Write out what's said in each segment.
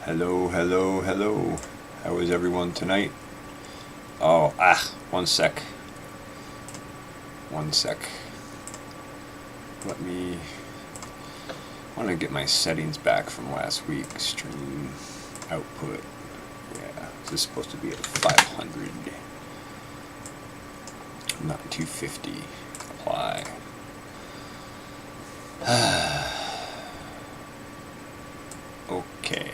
Hello, hello, hello. How is everyone tonight? Oh, one sec. I want to get my settings back from last week. Stream output. Yeah, this is supposed to be at 500. Not 250. Apply. Okay.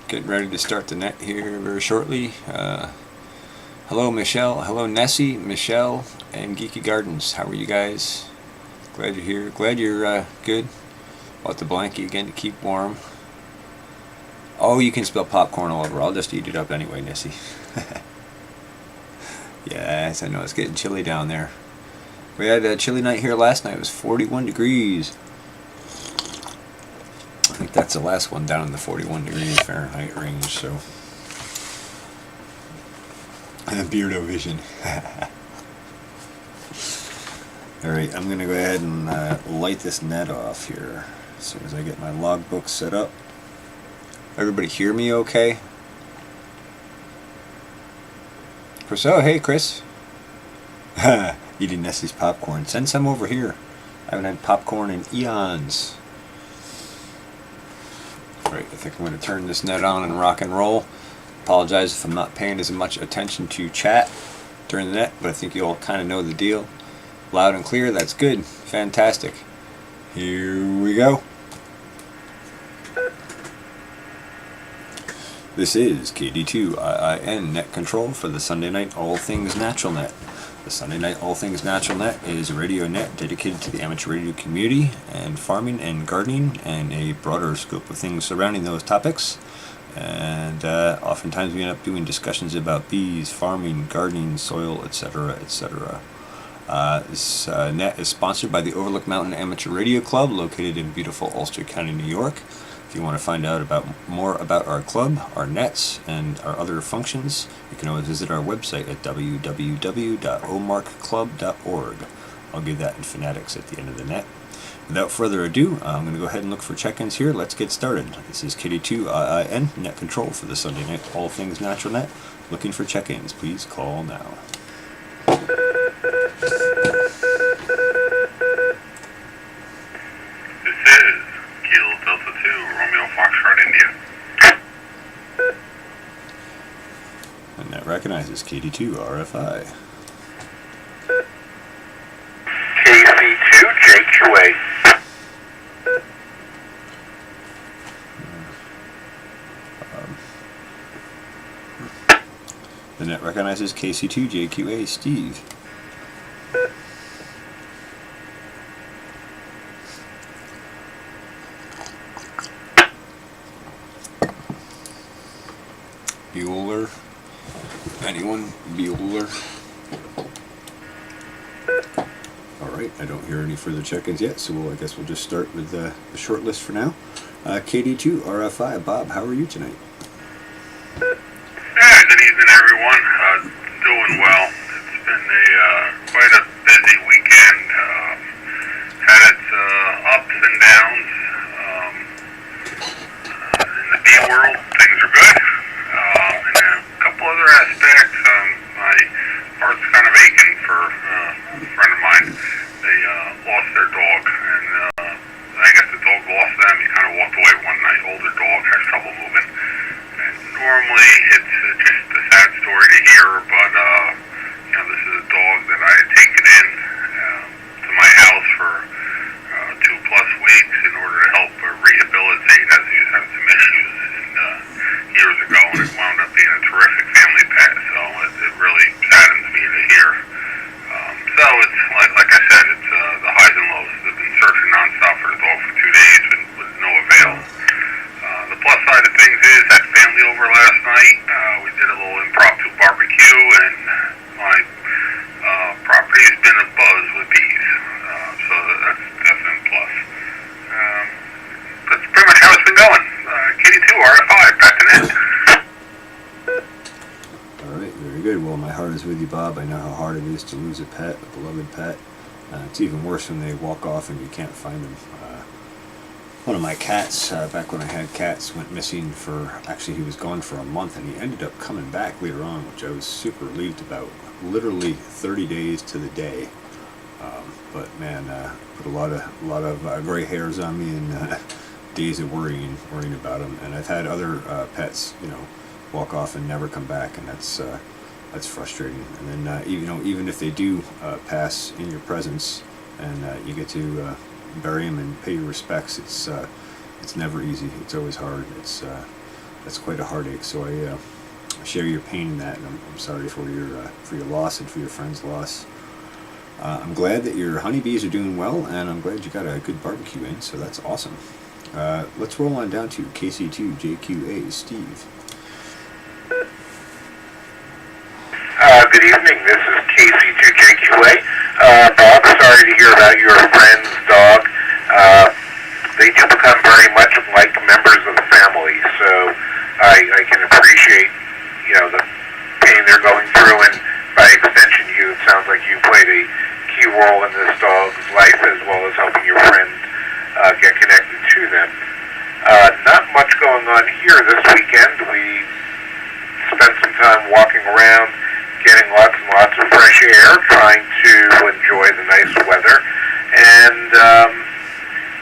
Getting ready to start the net here very shortly. Hello Michelle, hello Nessie, Michelle, and Geeky Gardens. How are you guys? Glad you're here. Glad you're good. Bought the blankie again to keep warm. Oh, you can spill popcorn all over. I'll just eat it up anyway, Nessie. Yes, I know it's getting chilly down there. We had a chilly night here last night. It was 41 degrees. I think that's the last one down in the 41 degrees Fahrenheit range, so. Beardo vision. Alright, I'm going to go ahead and light this net off here as soon as I get my logbook set up. Everybody hear me okay? Chris, oh hey Chris. Eating Nessie's popcorn. Send some over here. I haven't had popcorn in eons. Alright, I think I'm going to turn this net on and rock and roll. Apologize if I'm not paying as much attention to chat during the net, but I think you all kind of know the deal. Loud and clear, that's good. Fantastic. Here we go. This is KD2IIN Net Control for the Sunday Night All Things Natural Net. The Sunday Night All Things Natural Net is a radio net dedicated to the amateur radio community and farming and gardening and a broader scope of things surrounding those topics. And oftentimes we end up doing discussions about bees, farming, gardening, soil, etc., etc. This net is sponsored by the Overlook Mountain Amateur Radio Club located in beautiful Ulster County, New York. If you want to find out more about our club, our nets, and our other functions, you can always visit our website at www.omarcclub.org. I'll give that in phonetics at the end of the net. Without further ado, I'm going to go ahead and look for check-ins here. Let's get started. This is KD2IIN Net Control for the Sunday Night All Things Natural Net. Looking for check-ins. Please call now. And that recognizes KD2 RFI. KC2 JQA. The net recognizes KC2 JQA Steve. Bueller. Anyone? Bueller. Alright, I don't hear any further check-ins yet, so I guess we'll just start with the short list for now. KD2 RFI, Bob, how are you tonight? Good evening, everyone. Doing well. It's been quite a busy weekend. Had its ups and downs. In the bee world, things are good. In a couple other aspects, my heart's kind of aching for a friend of mine. They lost their dog, and I guess the dog lost them. He kind of walked away one night. Older dog, has trouble moving. And normally, it's just a sad story to hear, but this is a dog that I had taken in to my house for 2+ weeks in order to help rehabilitate as he was having some issues years ago, and it wound up being a terrific family pet, so it really saddens me to hear. So it's, like I said, it's the highs and lows. They've been searching nonstop for the dog for 2 days with no avail. The plus side of things is had family over last night. We did a little impromptu barbecue, and my property has been abuzz with bees, so that's definitely a plus. That's pretty much how it's been going. KD2 RFI, back to net. Alright, very good. Well, my heart is with you, Bob. I know how hard it is to lose a pet, a beloved pet. It's even worse when they walk off and you can't find them. One of my cats, back when I had cats, went missing for, actually he was gone for a month, and he ended up coming back later on, which I was super relieved about. Literally 30 days to the day. But man, put a lot of gray hairs on me, and days of worrying about them. And I've had other pets, walk off and never come back, and that's frustrating. And then even if they do pass in your presence, and you get to bury them and pay your respects, it's never easy. It's always hard. That's quite a heartache. So I share your pain in that, and I'm sorry for your loss and for your friend's loss. I'm glad that your honeybees are doing well, and I'm glad you got a good barbecue in, so that's awesome. Let's roll on down to KC2JQA, Steve. Good evening, this is KC2JQA. Bob, sorry to hear about your friend's dog. They do become very much like members of the family, so I can appreciate, the pain they're going through, and by extension, it sounds like you played a key role in this dog's life, as well as helping your friend get connected to them. Not much going on here this weekend. We spent some time walking around, getting lots and lots of fresh air, trying to enjoy the nice weather, and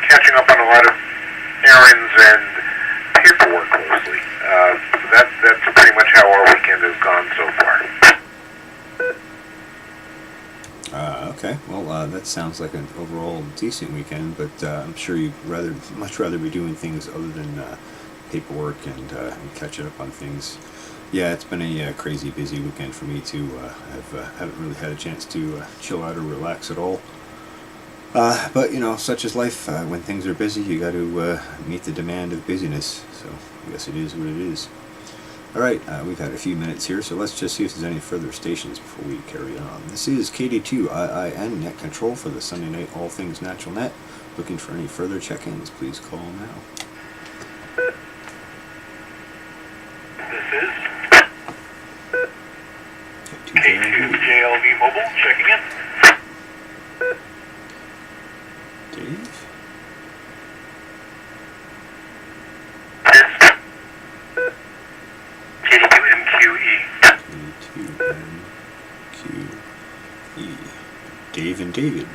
catching up on a lot of errands and paperwork closely. That's pretty much how our weekend has gone so far. Okay, well, that sounds like an overall decent weekend, but I'm sure you'd much rather be doing things other than paperwork and catching up on things. Yeah, it's been a crazy busy weekend for me too. Haven't really had a chance to chill out or relax at all. But such is life. When things are busy, you got to meet the demand of busyness. So I guess it is what it is. All right, we've had a few minutes here, so let's just see if there's any further stations before we carry on. This is KD2IIN Net Control for the Sunday Night All Things Natural Net. Looking for any further check-ins, please call now. This is K2JLV Mobile, checking in. Dave? KD2MQE. Dave and David.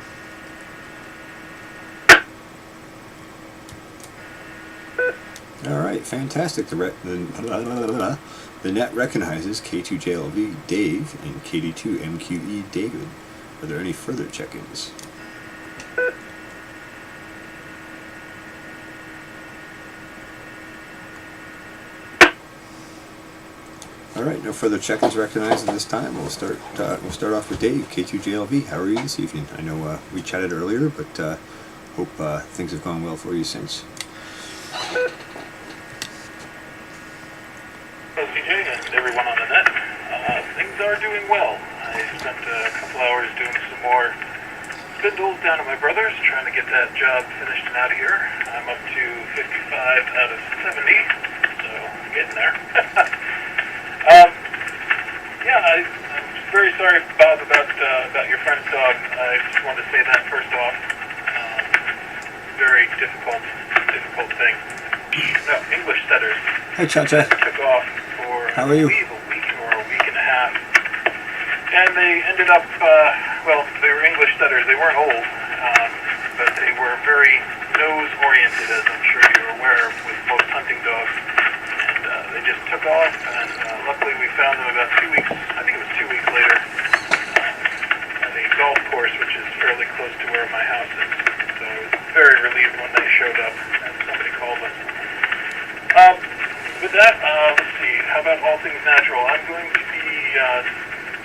Alright, fantastic. The net recognizes K2JLV Dave and KD2MQE David. Are there any further check-ins? Alright, no further check-ins recognized at this time. We'll start off with Dave, K2JLV. How are you this evening? I know we chatted earlier, but hope things have gone well for you since. Hello, CJ, and everyone on the net. Things are doing well. I spent a couple hours doing some more spindles down at my brother's, trying to get that job finished and out of here. I'm up to 55 out of 70, so I'm getting there. I'm very sorry, Bob, about your friend's dog. I just wanted to say that first off. Very difficult thing. No, English setters. Hi, Cha-Cha. Took off for, How are you? I believe, a week or a week and a half. And they ended up, they were English setters. They weren't old, but they were very nose-oriented, as I'm sure you're aware, with most hunting dogs. And they just took off, and luckily we found them about 2 weeks, I think it was 2 weeks later, at a golf course, which is fairly close to where my house is. So I was very relieved when they showed up and somebody called us. With that, let's see, how about All Things Natural? I'm going to be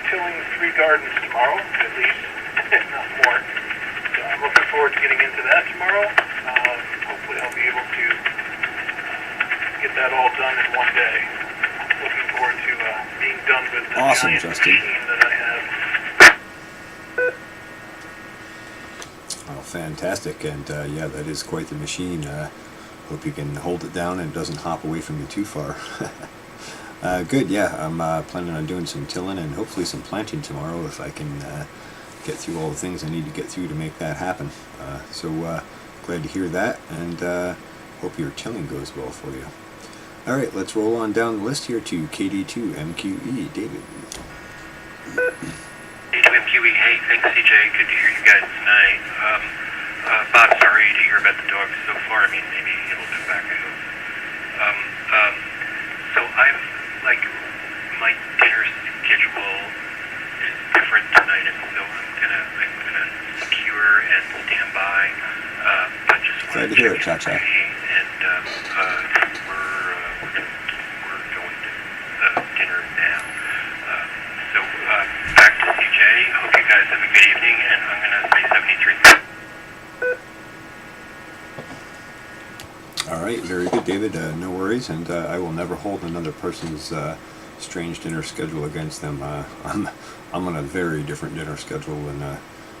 tilling 3 gardens tomorrow, at least, if not more. So I'm looking forward to getting into that tomorrow. Hopefully I'll be able to get that all done in one day. Looking forward to being done with the Awesome, giant Justin. machine that I have. Oh, fantastic. And yeah, that is quite the machine. Hope you can hold it down and it doesn't hop away from you too far. Good, yeah. I'm planning on doing some tilling and hopefully some planting tomorrow if I can get through all the things I need to get through to make that happen. So glad to hear that, and hope your chilling goes well for you. All right, let's roll on down the list here to KD2MQE. David. KD2MQE, hey, thanks CJ, good to hear you guys tonight. Bob, sorry to hear about the dogs so far. I mean, maybe it'll come back, I hope. So I'm, like, my dinner schedule is different tonight, and so I'm gonna secure and stand by. But just glad to hear it, Cha-Cha. And we're going to dinner now. So back to CJ. Hope you guys have a good evening, and I'm gonna say 73. All right, very good, David. No worries, and I will never hold another person's strange dinner schedule against them. I'm on a very different dinner schedule, and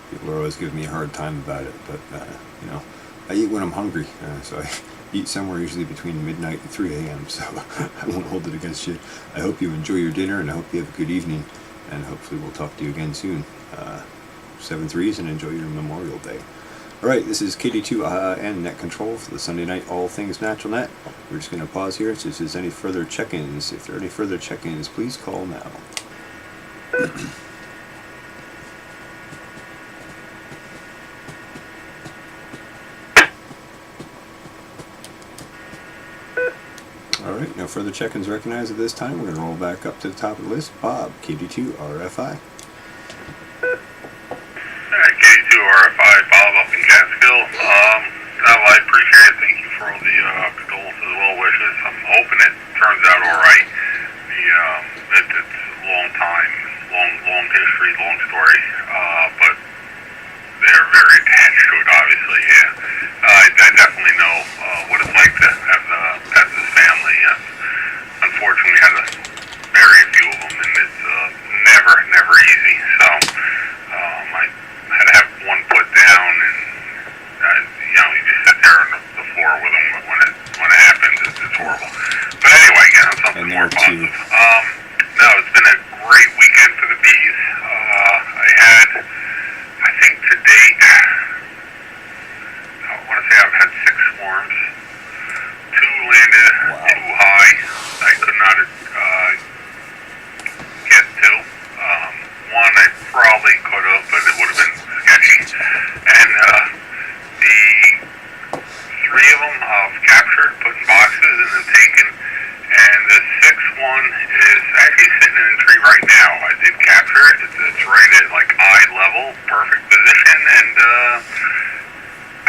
people are always giving me a hard time about it. But you know, I eat when I'm hungry, so I eat somewhere usually between midnight and 3 a.m. So I won't hold it against you. I hope you enjoy your dinner, and I hope you have a good evening, and hopefully we'll talk to you again soon. 7-3s, and enjoy your Memorial Day. Alright, this is KD2 Net Control for the Sunday night All Things Natural Net. We're just going to pause here. So if there's any further check-ins, if there are any further check-ins, please call now. Alright, no further check-ins recognized at this time. We're going to roll back up to the top of the list. Bob, KD2 RFI. KD2 RFI, Bob up in Catskill. I appreciate it. Thank you for all the condolences and well wishes. I'm hoping it turns out all right. It's a long time, long history, long story, but they're very attached to it, obviously, yeah. I definitely know what it's like to have this family. Unfortunately, had to bury a few of them, and it's never easy. So I had to have one put down, and you just sit there on the floor with them when it happens. It's horrible. But anyway, again, on something more positive. No, it's been a great weekend for the bees. I had, I think to date, I want to say I've had 6 swarms. 2 landed too high. I could not get to. One I probably could have, but it would have been sketchy. And the 3 of them I've captured, put in boxes, and then taken. And the 6th one is actually sitting in a tree right now. I did capture it. It's right at like eye level, perfect position, and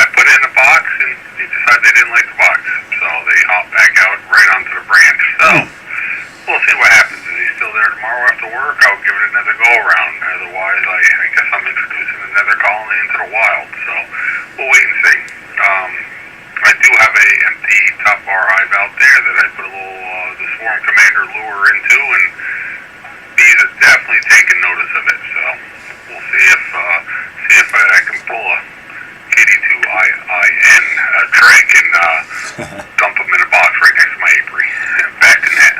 I put it in a box, and they decided they didn't like the box, so they hopped back out right onto the branch. So we'll see what happens. Is he still there tomorrow after work? I'll give it another go around. Otherwise, I guess I'm introducing another colony into the wild. So we'll wait and see. I do have a empty top bar hive out there that I put a little the Swarm Commander lure into, and bees are definitely taking notice of it. So we'll see if I can pull a KD2IN trick and dump them in a box right next to my apiary and back to net.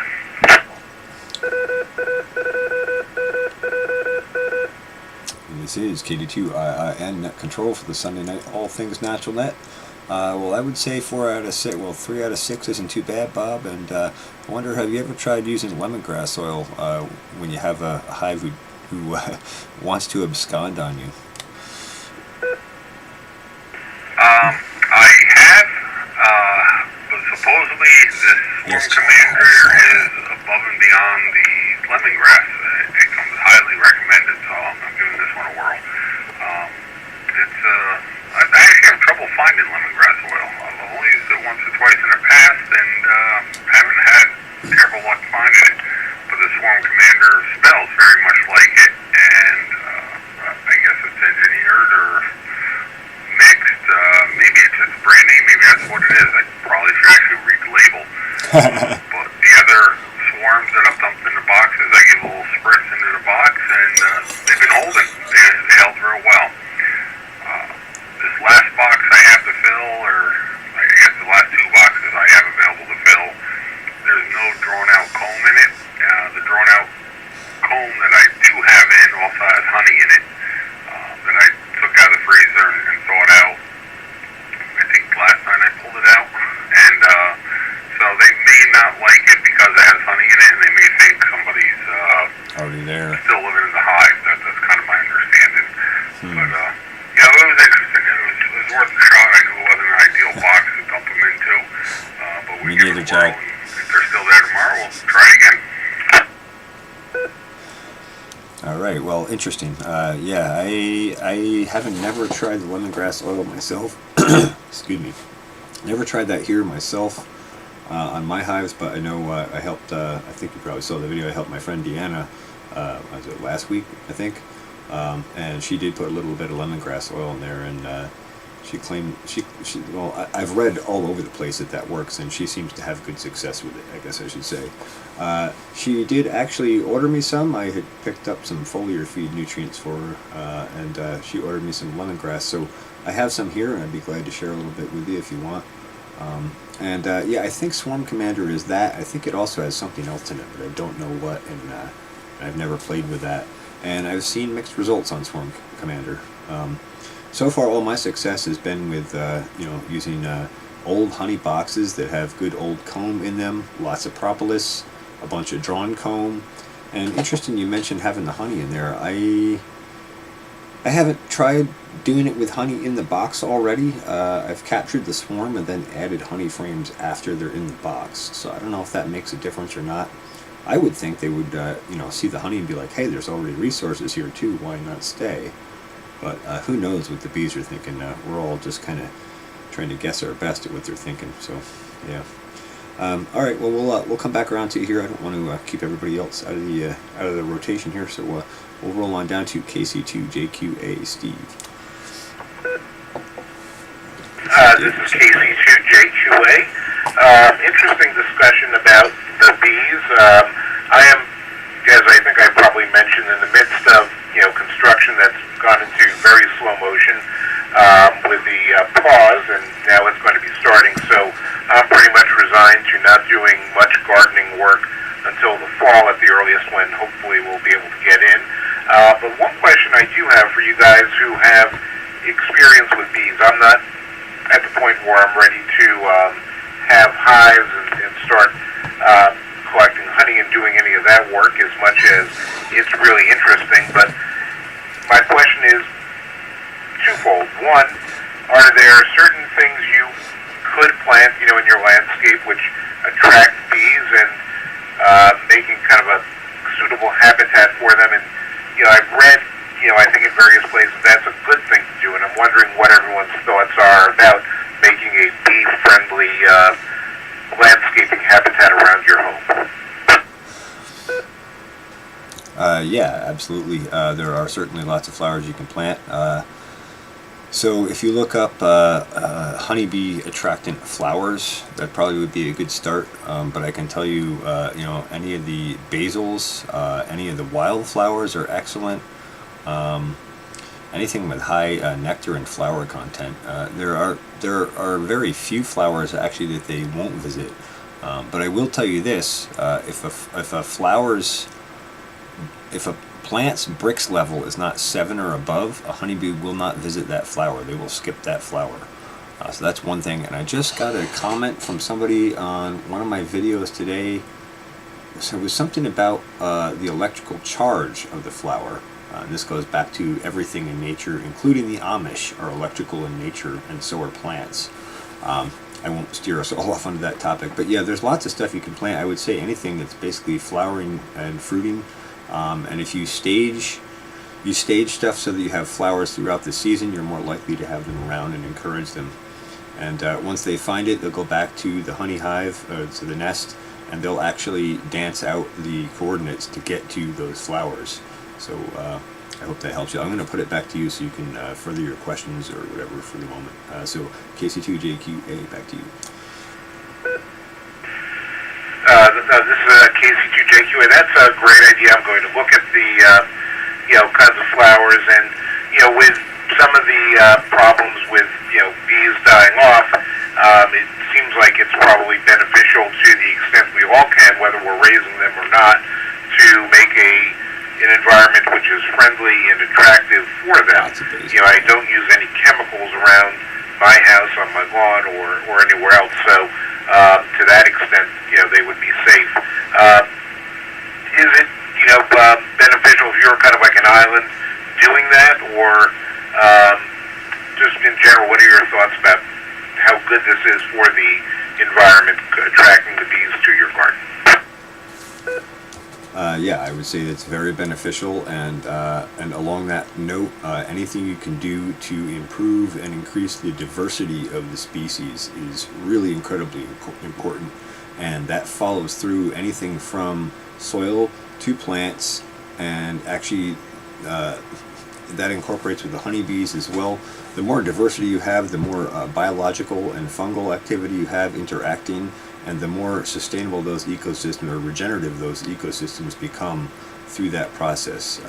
And this is KD2IN Net Control for the Sunday night All Things Natural Net. Well, I would say 4 out of 6. Well, 3 out of 6 isn't too bad, Bob. And I wonder, have you ever tried using lemongrass oil when you have a hive who wants to abscond on you? I have, but supposedly this Swarm Commander is above and beyond the lemongrass. It comes highly recommended, so I'm giving this one a whirl. I actually have trouble finding lemongrass oil. I've only used it once or twice in the past, and haven't had terrible luck finding it. But the Swarm Commander smells very much like it, and I guess it's engineered or mixed. Maybe it's just branding. Maybe that's what it is. I probably should actually read the label. But the other swarms that I've dumped in the boxes, I give a little spritz into the box, and they've been holding. They held real well. This last box I have to fill, or I guess the last 2 boxes I have available to fill, there's no drawn-out comb in it. The drawn-out comb that I do have in also has honey in it. Good job. If they're still there tomorrow, we'll try again. All right. Well, interesting. Yeah, I haven't never tried the lemongrass oil myself. Excuse me. Never tried that here myself on my hives, but I know I helped. I think you probably saw the video. I helped my friend Deanna. Was it last week? I think. And she did put a little bit of lemongrass oil in there, and she claimed well, I've read all over the place that works, and she seems to have good success with it, I guess I should say. She did actually order me some. I had picked up some foliar feed nutrients for her, and she ordered me some lemongrass, so I have some here, and I'd be glad to share a little bit with you if you want. Yeah, I think Swarm Commander is that. I think it also has something else in it, but I don't know what, and I've never played with that. And I've seen mixed results on Swarm Commander. So far, all my success has been with using old honey boxes that have good old comb in them, lots of propolis, a bunch of drawn comb. And interesting, you mentioned having the honey in there. I haven't tried doing it with honey in the box already. I've captured the swarm and then added honey frames after they're in the box. So I don't know if that makes a difference or not. I would think they would, see the honey and be like, hey, there's already resources here too, why not stay? But who knows what the bees are thinking. We're all just kind of trying to guess our best at what they're thinking. So, yeah. All right. Well, we'll come back around to you here. I don't want to keep everybody else out of the rotation here. So we'll roll on down to KC2JQA. Steve. This is KC2JQA. Interesting discussion about the bees. I am, as I think I probably mentioned, in the midst of construction that's gone into very slow motion with the pause, and now it's going to be starting. So I'm pretty much resigned to not doing much gardening work until the fall at the earliest, when hopefully we'll be able to get in. But one question I do have for you guys who have experience with bees. I'm not at the point where I'm ready to have hives and start collecting honey and doing any of that work, as much as it's really interesting. But my question is twofold. One, are there certain things you could plant, in your landscape which attract bees and making kind of a suitable habitat for them? And I've read, I think in various places that's a good thing to do, and I'm wondering what everyone's thoughts are about making a bee-friendly landscaping habitat around your home. Yeah, absolutely. There are certainly lots of flowers you can plant. So if you look up honeybee attractant flowers, that probably would be a good start. But I can tell you, any of the basils, any of the wildflowers are excellent. Anything with high nectar and flower content. There are very few flowers actually that they won't visit. But I will tell you this: if a plant's Brix level is not 7 or above, a honeybee will not visit that flower. They will skip that flower. So that's one thing. And I just got a comment from somebody on one of my videos today. So it was something about the electrical charge of the flower. And this goes back to everything in nature, including the Amish are electrical in nature, and so are plants. I won't steer us all off onto that topic. But yeah, there's lots of stuff you can plant. I would say anything that's basically flowering and fruiting. And if you stage stuff so that you have flowers throughout the season, you're more likely to have them around and encourage them. And once they find it, they'll go back to the honey hive, to the nest, and they'll actually dance out the coordinates to get to those flowers. So I hope that helps you. I'm going to put it back to you so you can further your questions or whatever for the moment. So KC2JQA, back to you. This is KC2JQA. That's a great idea. I'm going to look at the kinds of flowers, and with some of the problems with bees dying off, it seems like it's probably beneficial to the extent we all can, whether we're raising them or not, to make an environment which is friendly and attractive for them. I don't use any chemicals around my house, on my lawn, or anywhere else, so to that extent, they would be safe. Is it, beneficial if you're kind of like an island doing that, or just in general, what are your thoughts about how good this is for the environment attracting the bees to your garden? Yeah, I would say it's very beneficial, and along that note, anything you can do to improve and increase the diversity of the species is really incredibly important, and that follows through anything from soil to plants, and actually that incorporates with the honeybees as well. The more diversity you have, the more biological and fungal activity you have interacting, and the more sustainable those ecosystems, or regenerative those ecosystems become through that process.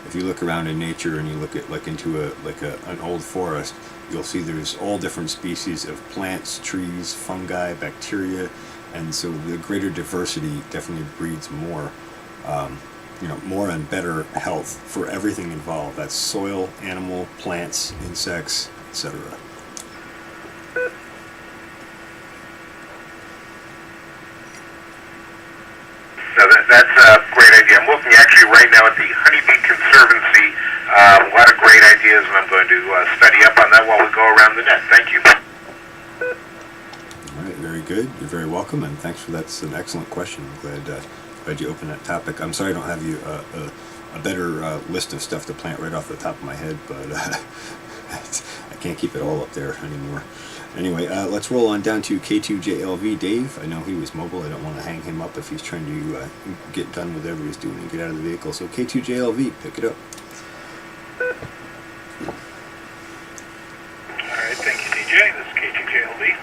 If you look around in nature and you look at into an old forest, you'll see there's all different species of plants, trees, fungi, bacteria, and so the greater diversity definitely breeds more, more and better health for everything involved. That's soil, animal, plants, insects, etc. So that's a great idea. I'm looking actually right now at the Honeybee Conservancy. A lot of great ideas, and I'm going to study up on that while we go around the net. Thank you. All right, very good. You're very welcome, and thanks for that. That's an excellent question. I'm glad you opened that topic. I'm sorry I don't have you a better list of stuff to plant right off the top of my head, but I can't keep it all up there anymore. Anyway, let's roll on down to K2JLV Dave. I know he was mobile. I don't want to hang him up if he's trying to get done with whatever he's doing and get out of the vehicle. So K2JLV, pick it up. All right, thank you, DJ. This is K2JLV.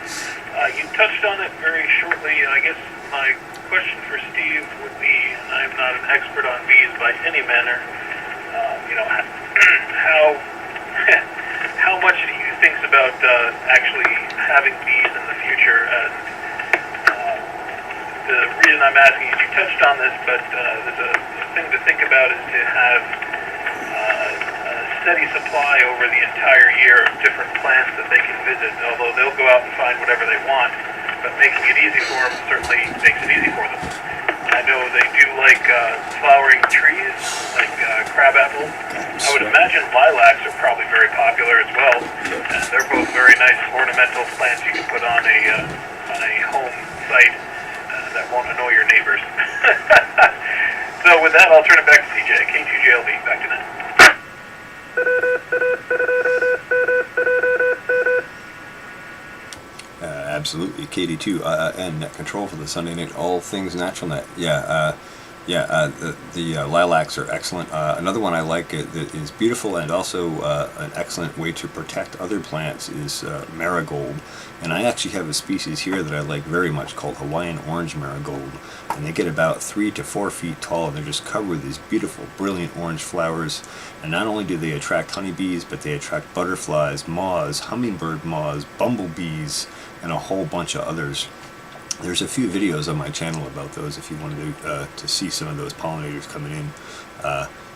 You touched on it very shortly. I guess my question for Steve would be, and I'm not an expert on bees by any manner, how much do you think about actually having bees in the future? The reason I'm asking is you touched on this, but there's a thing to think about is to have a steady supply over the entire year of different plants that they can visit, although they'll go out and find whatever they want, but making it easy for them certainly makes it easy for them. I know they do like flowering trees, like crabapple. I would imagine lilacs are probably very popular as well, and they're both very nice ornamental plants you can put on a home site that won't annoy your neighbors. So with that, I'll turn it back to TJ. K2JLB, back to that. Absolutely, KD2 and Net Control for the Sunday Night All Things Natural Net. The lilacs are excellent. Another one I like that is beautiful and also an excellent way to protect other plants is marigold. And I actually have a species here that I like very much called Hawaiian orange marigold. And they get about 3 to 4 feet tall, and they're just covered with these beautiful, brilliant orange flowers. And not only do they attract honeybees, but they attract butterflies, moths, hummingbird moths, bumblebees, and a whole bunch of others. There's a few videos on my channel about those if you wanted to see some of those pollinators coming in.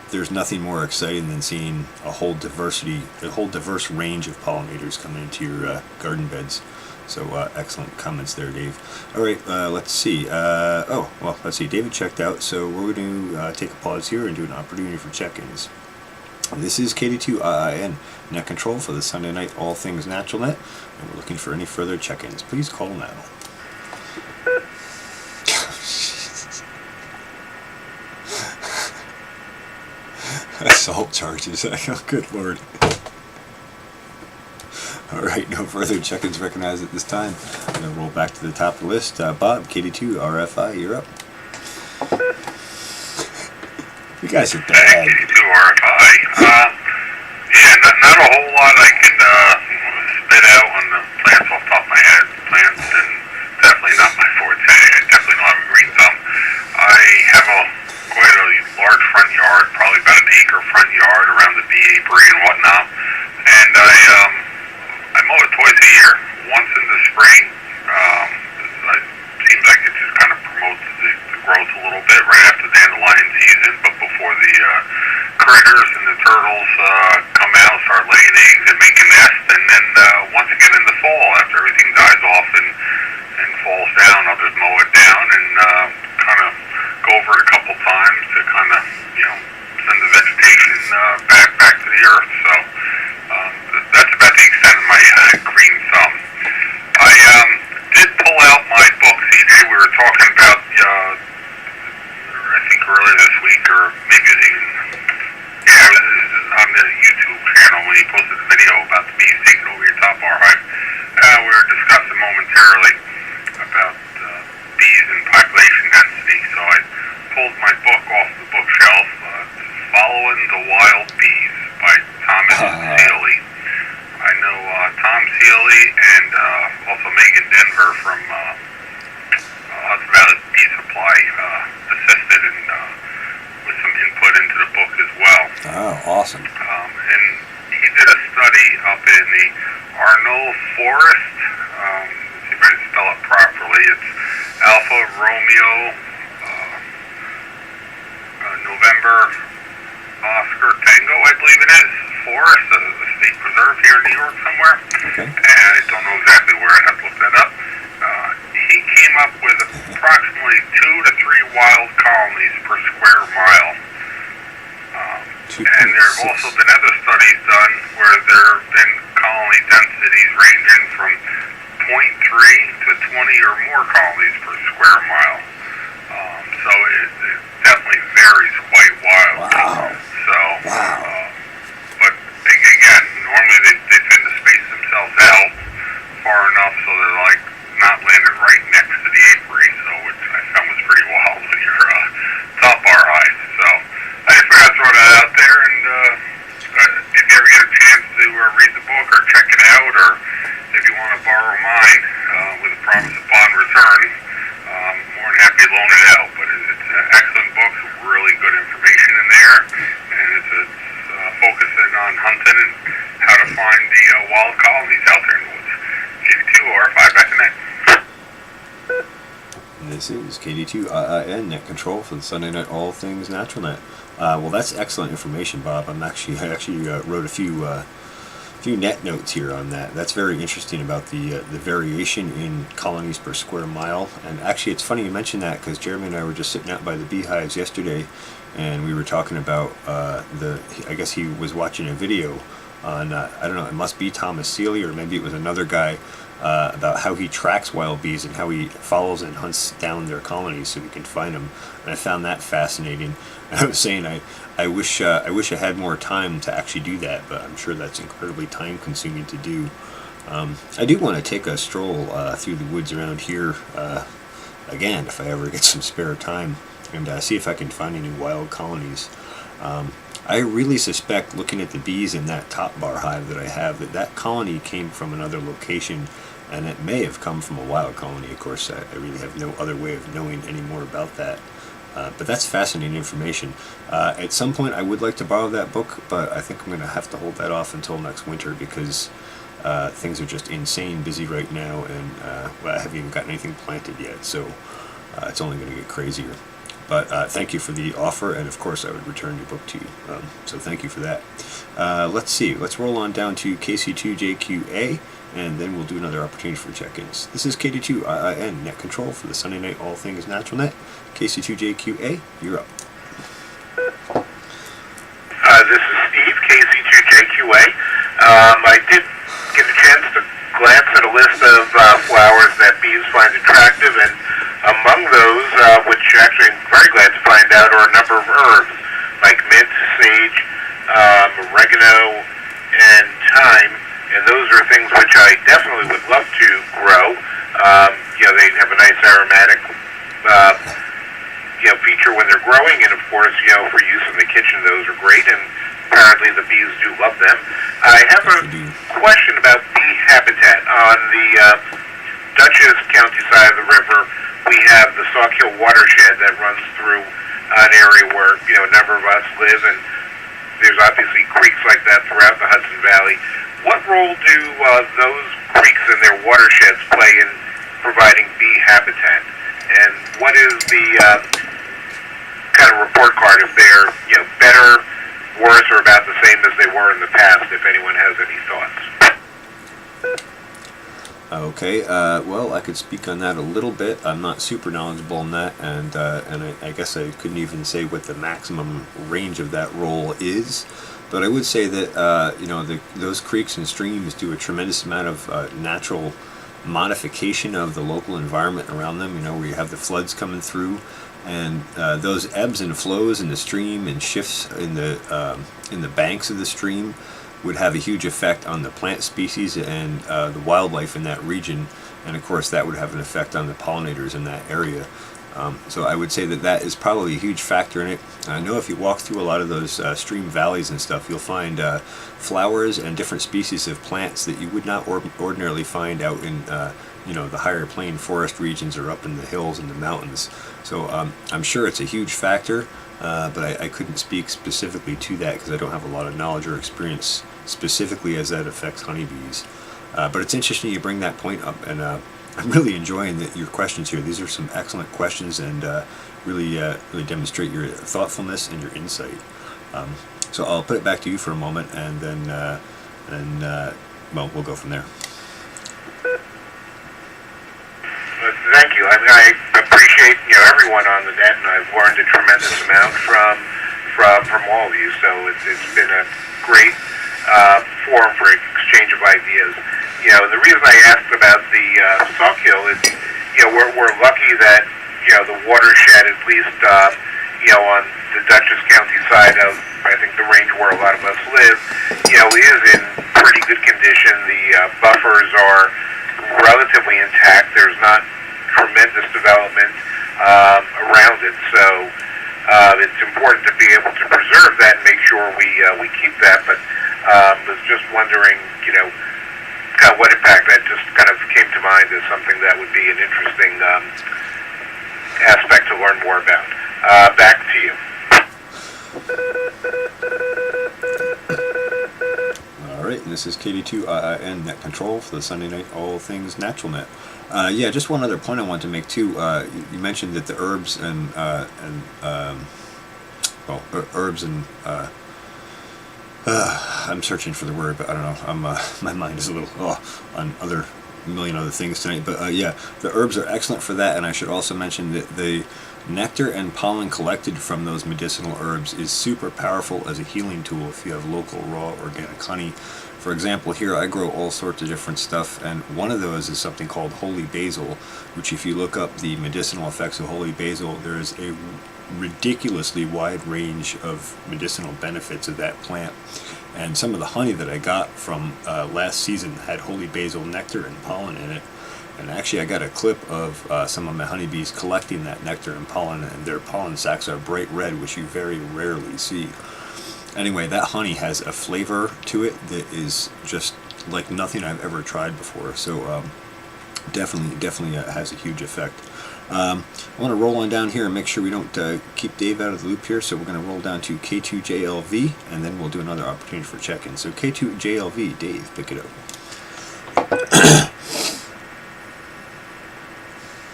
There's nothing more exciting than seeing a whole diverse range of pollinators coming into your garden beds. So excellent comments there, Dave. All right, let's see. Let's see. David checked out, so we're going to take a pause here and do an opportunity for check-ins. This is KD2IIN Net Control for the Sunday Night All Things Natural Net, and we're looking for any further check-ins. Please call now. Assault charges. Oh, good lord. Alright, no further check-ins recognized at this time. I'm going to roll back to the top of the list. Bob, KD2, RFI, you're up. You guys are bad. KD2, RFI. Not a whole lot I can spit out on the plants off the top of my head. Plants, and definitely not my forte. I definitely don't have a green thumb. I have quite a large front yard, probably about an acre front yard around the bee apiary and whatnot. And I mow it twice a year. Once in the spring. It seems like it just kind of promotes the growth a little bit right after the dandelion season, but before the critters and the turtles come out, start laying eggs and making nests. And then once again in the fall, after everything dies off and falls down, I'll just mow it down and kind of go over it a couple times to kind of, send the vegetation back to the earth. So that's about the extent of my green thumb. I did pull were talking about, I think earlier this week, or maybe it was even, yeah, it was on the YouTube channel when he posted the video about the bees taking over your top bar hive. We were discussing momentarily about bees and population density, so I pulled my book off the bookshelf, Following the Wild Bees by Thomas Seeley. I know Tom Seeley and also Megan Denver from Hudson Valley Bee Supply assisted and with some input into the book as well. Oh, awesome. And he did a study up in the Arnold Forest. Let's see if I can spell it properly. It's Alpha Romeo November Oscar Tango, I believe it is, Forest, a state preserve here in New York somewhere. Okay. And I don't know exactly where. I'd have to look that up. He came up with approximately 2 to 3 wild colonies per square mile. And there have also been other studies done where there have been colony densities ranging from 0.3 to 20 or more colonies per square mile. So it definitely varies quite wildly. Wow. So, but again, normally they tend to space themselves out far enough so they're like not landed right next to the apiary, so which I found was pretty wild with your top bar hives. So I just figured I'd throw that out there, and if you ever get a chance to read the book or check it out, or if you want to borrow mine with a promise upon return, more than happy to loan it out. But it's an excellent book, some really good information in there, and it's focusing on hunting and how to find the wild colonies out there in the woods. KD2 or 5 back to net. This is KD2 Net Control for the Sunday Night All Things Natural Net. Well, that's excellent information, Bob. I actually wrote a few net notes here on that. That's very interesting about the variation in colonies per square mile. And actually, it's funny you mentioned that because Jeremy and I were just sitting out by the beehives yesterday, and we were talking about I guess he was watching a video on I don't know, it must be Thomas Seeley or maybe it was another guy about how he tracks wild bees and how he follows and hunts down their colonies so we can find them. And I found that fascinating. And I was saying I wish I had more time to actually do that, but I'm sure that's incredibly time consuming to do. I do want to take a stroll through the woods around here again if I ever get some spare time and see if I can find any wild colonies. I really suspect, looking at the bees in that top bar hive that I have, that colony came from another location, and it may have come from a wild colony. Of course, I really have no other way of knowing any more about that. But that's fascinating information. At some point, I would like to borrow that book, but I think I'm going to have to hold that off until next winter because things are just insane busy right now, and I haven't even gotten anything planted yet, so it's only going to get crazier. But thank you for the offer, and of course I would return your book to you. So thank you for that. Let's see. Let's roll on down to KC2JQA, and then we'll do another opportunity for check-ins. This is KD2 Net Control for the Sunday Night All Things Natural Net. KC2JQA, you're up. This is Steve, KC2JQA. I did get a chance to glance at a list of flowers that bees find attractive, and among those, which actually I'm very glad to find out, are a number of herbs, like mint, sage, oregano, and thyme, and those are things which I definitely would love to grow. They have a nice aromatic feature when they're growing, and of course, for use in the kitchen, those are great, and apparently the bees do love them. I have a question about bee habitat. On the Dutchess County side of the river, we have the Sauk Hill watershed that runs through an area where a number of us live, and there's obviously creeks like that throughout the Hudson Valley. What role do those creeks and their watersheds play in providing bee habitat? And what is the kind of report card if they're better, worse, or about the same as they were in the past? If anyone has any thoughts. Okay, well, I could speak on that a little bit. I'm not super knowledgeable on that, and I guess I couldn't even say what the maximum range of that role is. But I would say that those creeks and streams do a tremendous amount of natural modification of the local environment around them, you know, where you have the floods coming through, and those ebbs and flows in the stream and shifts in the banks of the stream would have a huge effect on the plant species and the wildlife in that region, and of course that would have an effect on the pollinators in that area. So I would say that that is probably a huge factor in it. I know if you walk through a lot of those stream valleys and stuff, you'll find flowers and different species of plants that you would not ordinarily find out in you know, the higher plain forest regions or up in the hills and the mountains. So I'm sure it's a huge factor, but I couldn't speak specifically to that because I don't have a lot of knowledge or experience specifically as that affects honeybees. But it's interesting you bring that point up, and I'm really enjoying your questions here. These are some excellent questions, and really demonstrate your thoughtfulness and your insight. So I'll put it back to you for a moment, and then well, we'll go from there. Thank you. I appreciate, you know, everyone on the net, and I've learned a tremendous amount from all of you. So it's been a great forum for exchange of ideas. You know, the reason I asked about the Sawkill is, you know, we're lucky that, you know, the watershed, at least, you know, on the Dutchess County side of, I think, the range where a lot of us live, you know, is in pretty good condition. The buffers are relatively intact. There's not tremendous development around it, so it's important to be able to preserve that and make sure we keep that. But was just wondering, you know, kind of what impact that just kind of came to mind as something that would be an interesting aspect to learn more about. Back to you. All right, and this is KD2IIN Net Control for the Sunday Night All Things Natural Net. Yeah, just one other point I wanted to make too. You mentioned that the herbs and herbs and I'm searching for the word, but I don't know. I'm my mind is a little on a million other things tonight. But yeah, the herbs are excellent for that, and I should also mention that the nectar and pollen collected from those medicinal herbs is super powerful as a healing tool if you have local raw organic honey. For example, here I grow all sorts of different stuff, and one of those is something called holy basil, which if you look up the medicinal effects of holy basil, there is a ridiculously wide range of medicinal benefits of that plant. And some of the honey that I got from last season had holy basil nectar and pollen in it. And actually I got a clip of some of my honeybees collecting that nectar and pollen, and their pollen sacs are bright red, which you very rarely see. Anyway, that honey has a flavor to it that is just like nothing I've ever tried before. So definitely has a huge effect. I want to roll on down here and make sure we don't keep Dave out of the loop here, so we're going to roll down to K2JLV, and then we'll do another opportunity for check-in. So K2JLV, Dave, pick it up.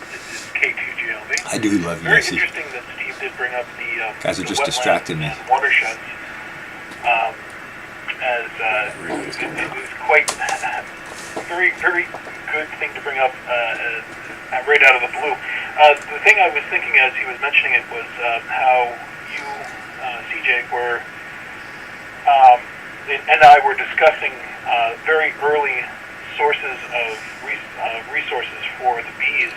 This is K2JLV. I do love you. Very interesting that Steve did bring up the guys are the just wetlands distracting me. and watersheds. As it was quite very good thing to bring up right out of the blue. The thing I was thinking as he was mentioning it was how you, CJ, were and I were discussing very early sources of resources for the bees.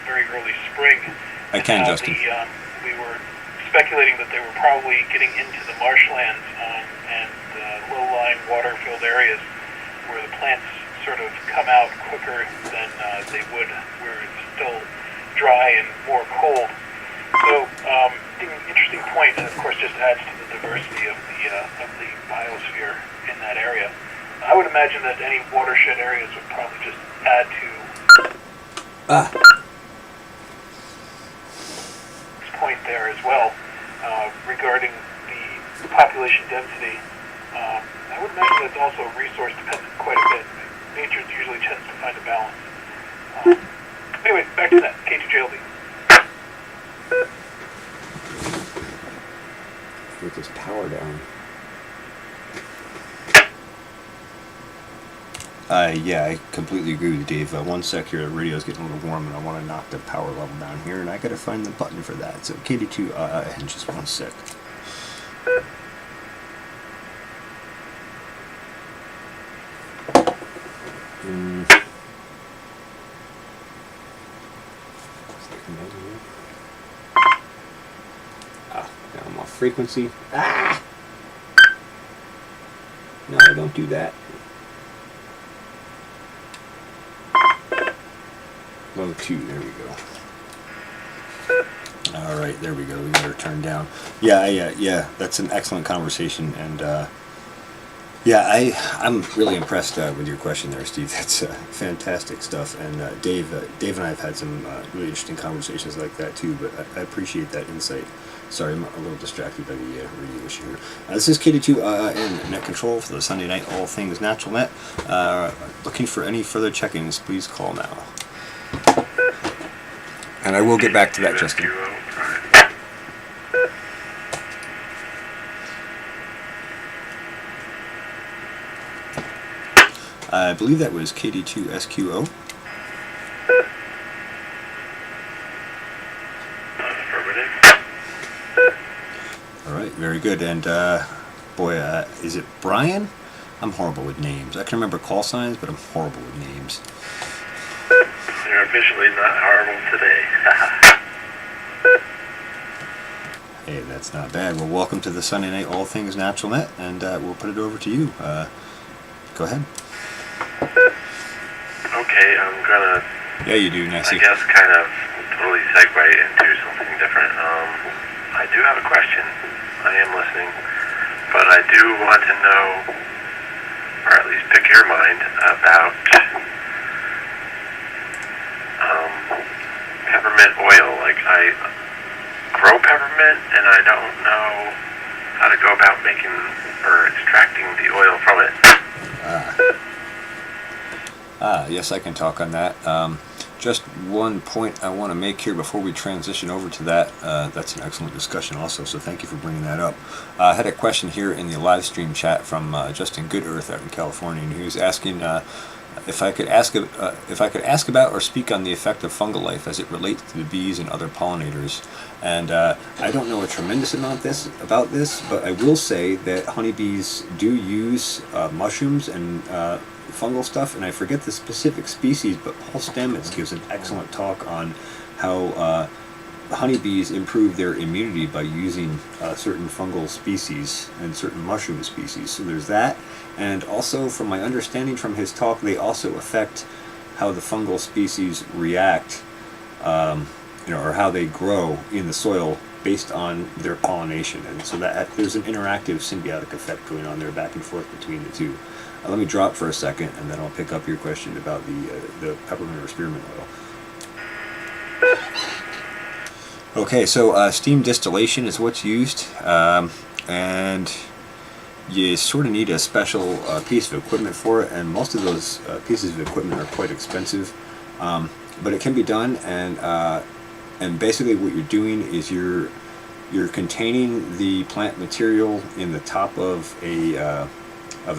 Very early spring. I can, Justin. We were speculating that they were probably getting into the marshlands and low-lying water-filled areas where the plants sort of come out quicker than they would where it's still dry and more cold. So, interesting point, and of course just adds to the diversity of the biosphere in that area. I would imagine that any watershed areas would probably just add to this point there as well regarding the population density. I would imagine it's also resource dependent quite a bit. Nature usually tends to find a balance. Anyway, back to that. K2JLB. Get this power down. Yeah, I completely agree with Dave. One sec here, the radio's getting a little warm, and I want to knock the power level down here, and I gotta find the button for that. So KD2, and just one sec. frequency. Ah! No, don't do that. Low 2, there we go. Alright, there we go. We got her turned down. Yeah, that's an excellent conversation, and I'm really impressed with your question there, Steve. That's fantastic stuff, and Dave and I have had some really interesting conversations like that too, but I appreciate that insight. Sorry, I'm a little distracted by the radio issue here. This is KD2 Net Control for the Sunday Night All Things Natural Net. Looking for any further check-ins, please call now. And I will get back to that, Justin. I believe that was KD2SQO. Alright, very good. And boy, is it Brian? I'm horrible with names. I can remember call signs, but I'm horrible with names. You're officially not horrible today. Hey, that's not bad. Well, welcome to the Sunday Night All Things Natural Net, and we'll put it over to you. Go ahead. Okay, I'm gonna... Yeah, you do, Nessie. I guess kind of totally segue into something different. I do have a question. I am listening. But I do want to know, or at least pick your mind, about peppermint oil. Like, I grow peppermint, and I don't know how to go about making or extracting the oil from it. Yes, I can talk on that. Just one point I want to make here before we transition over to that. That's an excellent discussion also, so thank you for bringing that up. I had a question here in the live stream chat from Justin Goodearth out in California, and he was asking if I could ask about or speak on the effect of fungal life as it relates to the bees and other pollinators. And I don't know a tremendous amount about this, but I will say that honeybees do use mushrooms and fungal stuff, and I forget the specific species, but Paul Stamets gives an excellent talk on how honeybees improve their immunity by using certain fungal species and certain mushroom species. So there's that, and also from my understanding from his talk, they also affect how the fungal species react, or how they grow in the soil based on their pollination, and so that there's an interactive symbiotic effect going on there back and forth between the two. Let me drop for a second, and then I'll pick up your question about the peppermint or spearmint oil. Okay, so steam distillation is what's used, and you sort of need a special piece of equipment for it, and most of those pieces of equipment are quite expensive, but it can be done, and basically what you're doing is you're containing the plant material in the top of a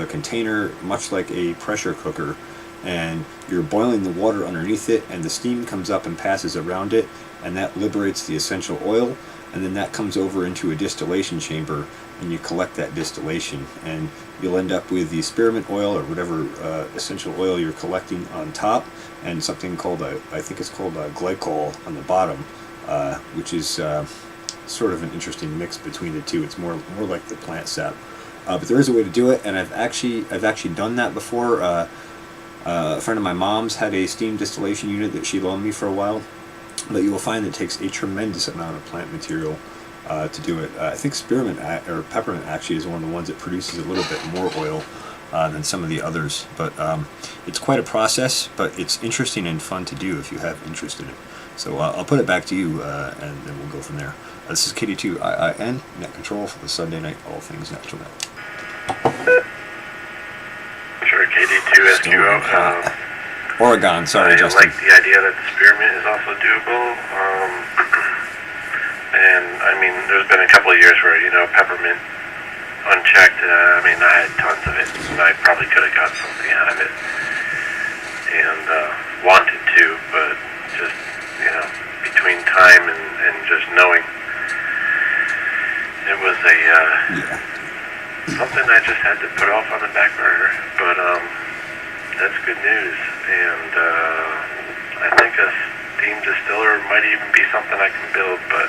container, much like a pressure cooker, and you're boiling the water underneath it, and the steam comes up and passes around it, and that liberates the essential oil, and then that comes over into a distillation chamber, and you collect that distillation, and you'll end up with the spearmint oil or whatever essential oil you're collecting on top, and something called I think it's called glycol on the bottom, which is sort of an interesting mix between the two. It's more like the plant sap. But there is a way to do it, and I've actually done that before. A friend of my mom's had a steam distillation unit that she loaned me for a while, but you will find that it takes a tremendous amount of plant material to do it. I think spearmint or peppermint actually is one of the ones that produces a little bit more oil than some of the others, but it's quite a process, but it's interesting and fun to do if you have interest in it. So I'll put it back to you, and then we'll go from there. This is KD2 Net Control for the Sunday Night All Things Natural Net. Sure, KD2SQO. Oregon, sorry, Justin. I like the idea that the spearmint is also doable. And I mean, there's been a couple of years where, peppermint unchecked, I had tons of it, and I probably could have got something out of it. And wanted to, but just, between time and just knowing, it was something I just had to put off on the back burner. But that's good news, and I think a steam distiller might even be something I can build, but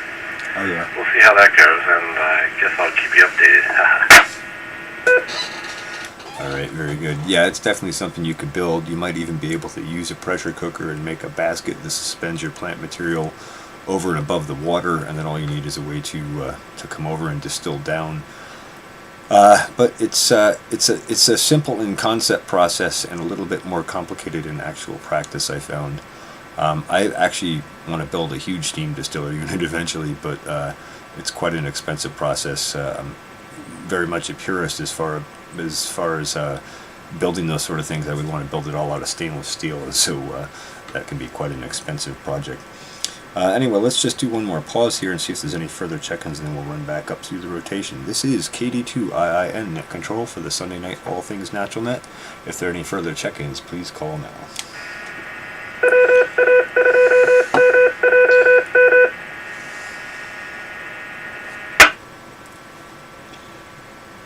Oh yeah. we'll see how that goes, and I guess I'll keep you updated. All right, very good. Yeah, it's definitely something you could build. You might even be able to use a pressure cooker and make a basket that suspends your plant material over and above the water, and then all you need is a way to come over and distill down. But it's a simple in concept process and a little bit more complicated in actual practice, I found. I actually want to build a huge steam distiller unit eventually, but it's quite an expensive process. I'm very much a purist as far as building those sort of things. I would want to build it all out of stainless steel, and so that can be quite an expensive project. Anyway, let's just do one more pause here and see if there's any further check-ins, and then we'll run back up through the rotation. This is KD2IIN Net Control for the Sunday Night All Things Natural Net. If there are any further check-ins, please call now.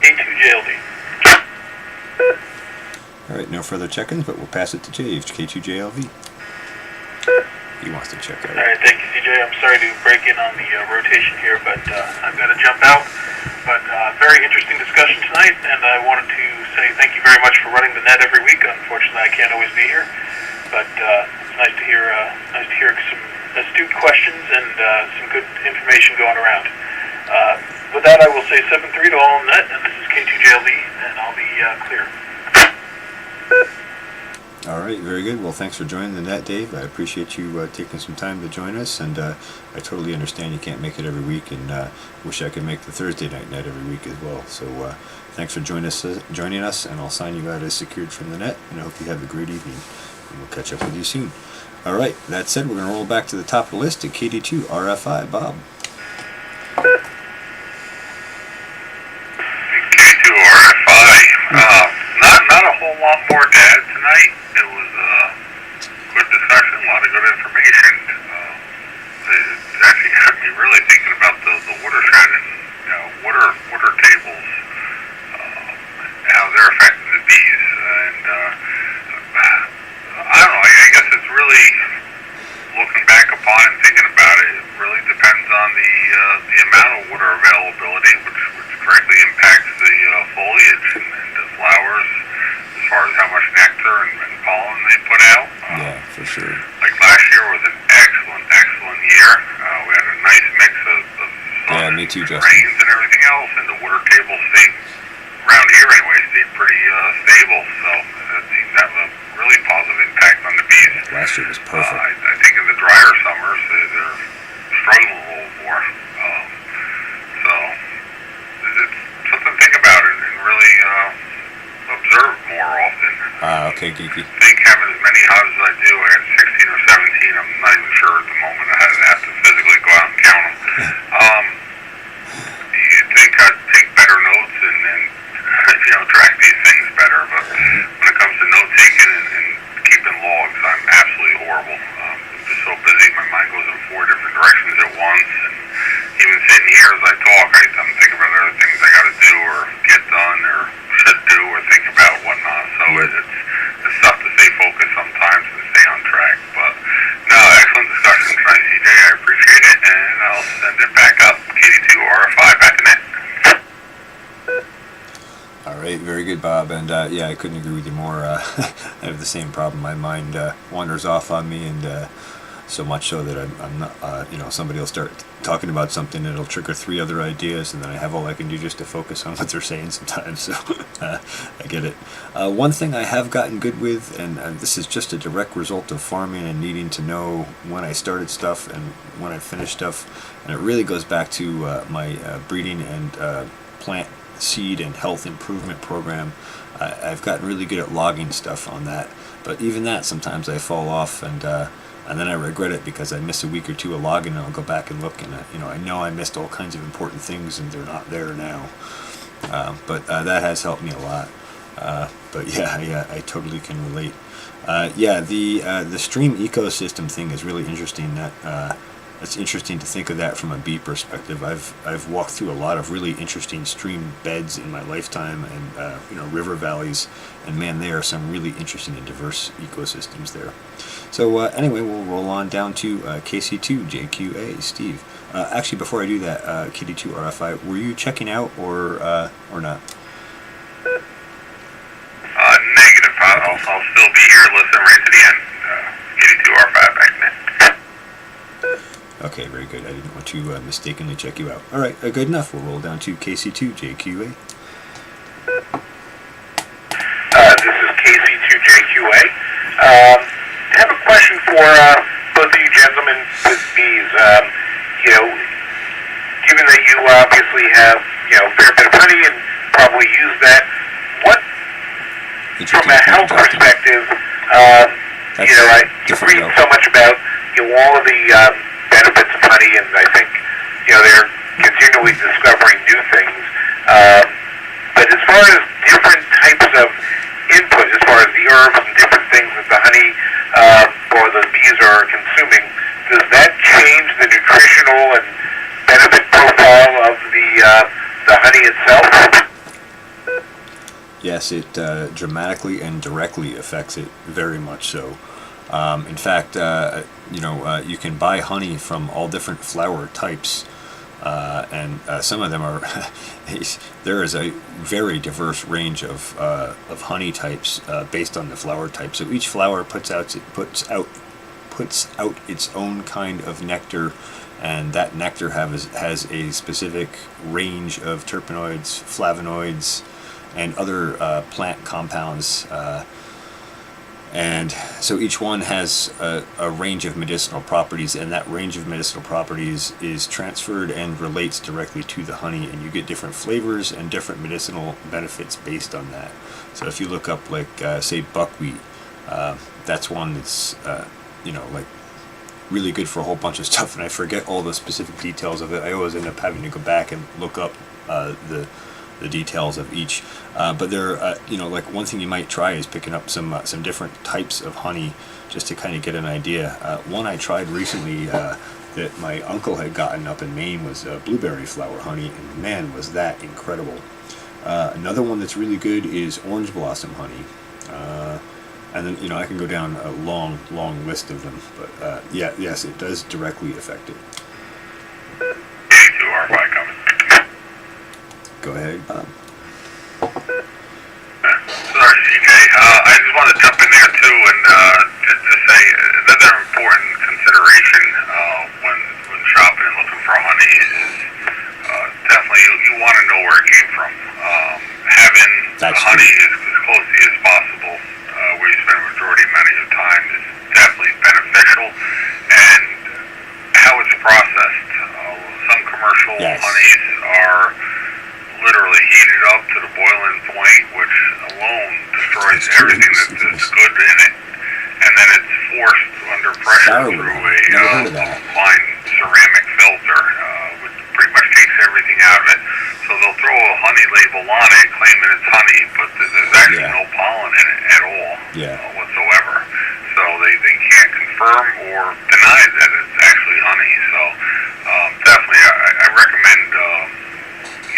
K2JLD. Alright, no further check-ins, but we'll pass it to Jave, K2JLV. He wants to check out. All right, thank you, CJ. I'm sorry to break in on the rotation here, but I've got to jump out. But very interesting discussion tonight, and I wanted to say thank you very much for running the net every week. Unfortunately, I can't always be here, but it's nice to hear some astute questions and some good information going around. With that, I will say 7-3 to all on net, and this is K2JLD, and I'll be clear. Alright, very good. Well, thanks for joining the net, Dave. I appreciate you taking some time to join us, and I totally understand you can't make it every week, and wish I could make the Thursday night net every week as well. So thanks for joining us, and I'll sign you out as secured from the net, and I hope you have a great evening, and we'll catch up with you soon. Alright, that said, we're going to roll back to the top of the list at KD2 RFI. Bob. K2 RFI. Not a whole lot more to add tonight. It was a good discussion, a lot of good information. It actually got me really thinking about the watershed and water tables, how they're affecting the bees. And I don't know. I guess it's really looking back upon and thinking about it. It really depends on the amount of water availability, which directly impacts the foliage and the flowers, as far as how much nectar and pollen they put out. Yeah, for sure. Like last year was an excellent year. We had a nice mix of sun me too, and Justin. rains and everything else, and the water table stayed, around here anyway, stayed pretty stable. So it seemed to have a really positive impact on the bees. Last year was perfect. I think in the drier summers, they're struggling a little more. So it's something to think about and really observe more often. Okay, geeky. I think having as many hives as I do, I had 16 or 17, I'm not even sure at the moment. I have to physically go out and count them. You'd think I'd take better notes and track these things better, but when it comes to note taking and keeping logs, I'm absolutely horrible. I'm just so busy, my mind goes in 4 different directions at once, and even sitting here as I talk, I'm thinking about other things I gotta do or get done or should do or think about whatnot. So it's tough to stay focused sometimes and stay on track. But no, excellent discussion tonight, CJ. I appreciate it, and I'll send it back up. KD2 RFI back in it. All right, very good, Bob. And yeah, I couldn't agree with you more. I have the same problem. My mind wanders off on me, and so much so that I'm not, somebody will start talking about something, and it'll trigger 3 other ideas, and then I have all I can do just to focus on what they're saying sometimes. So I get it. One thing I have gotten good with, and this is just a direct result of farming and needing to know when I started stuff and when I finished stuff, and it really goes back to my breeding and plant seed and health improvement program. I've gotten really good at logging stuff on that, but even that sometimes I fall off, and then I regret it because I miss a week or 2 of logging, and I'll go back and look, and I know I missed all kinds of important things, and they're not there now. But that has helped me a lot. But yeah, I totally can relate. Yeah, the stream ecosystem thing is really interesting. That it's interesting to think of that from a bee perspective. I've walked through a lot of really interesting stream beds in my lifetime, and river valleys, and man, there are some really interesting and diverse ecosystems there. So anyway, we'll roll on down to KC2JQA. Steve, actually, before I do that, KD2RFI, were you checking out or not? Negative. I'll still be here, listen right to the end. KD2RFI back then. Okay, very good. I didn't want to mistakenly check you out. All right, good enough. We'll roll down to KC2JQA. This is KC2JQA. I have a question for both of you gentlemen with bees. Given that you obviously have a fair bit of honey and probably use that, what, from a health perspective, I read so much about all of the benefits of honey, and I think they're continually discovering new things. But as far as different types of input, as far as the herbs and different things that the honey or the bees are consuming, does that change the nutritional and benefit profile of the honey itself? Yes, it dramatically and directly affects it, very much so. In fact, you can buy honey from all different flower types, and some of them are. There is a very diverse range of honey types based on the flower type. So each flower puts out its own kind of nectar, and that nectar has a specific range of terpenoids, flavonoids, and other plant compounds. And so each one has a range of medicinal properties, and that range of medicinal properties is transferred and relates directly to the honey, and you get different flavors and different medicinal benefits based on that. So if you look up, like, say, buckwheat, that's one that's, like, really good for a whole bunch of stuff, and I forget all the specific details of it. I always end up having to go back and look up the details of each, but there, like, one thing you might try is picking up some different types of honey, just to kind of get an idea. One I tried recently that my uncle had gotten up in Maine was blueberry flower honey, and man, was that incredible. Another one that's really good is orange blossom honey, and then I can go down a long list of them, but yes, it does directly affect it. Go ahead. Sorry, CJ. I just wanted to jump in there too, and just say another important consideration when shopping and looking for honey is definitely you want to know where it came from. Having the honey as closely as possible, where you spend a majority amount of your time, is definitely beneficial, and how it's processed. Some commercial honeys are literally heated up to the boiling point, which alone destroys everything that's good in it, and then it's forced under pressure through a fine ceramic filter, which pretty much takes everything out of it. So they'll throw a honey label on it, claiming it's honey, but there's actually no pollen in it at all whatsoever. So they can't confirm or deny that it's actually honey. So definitely I recommend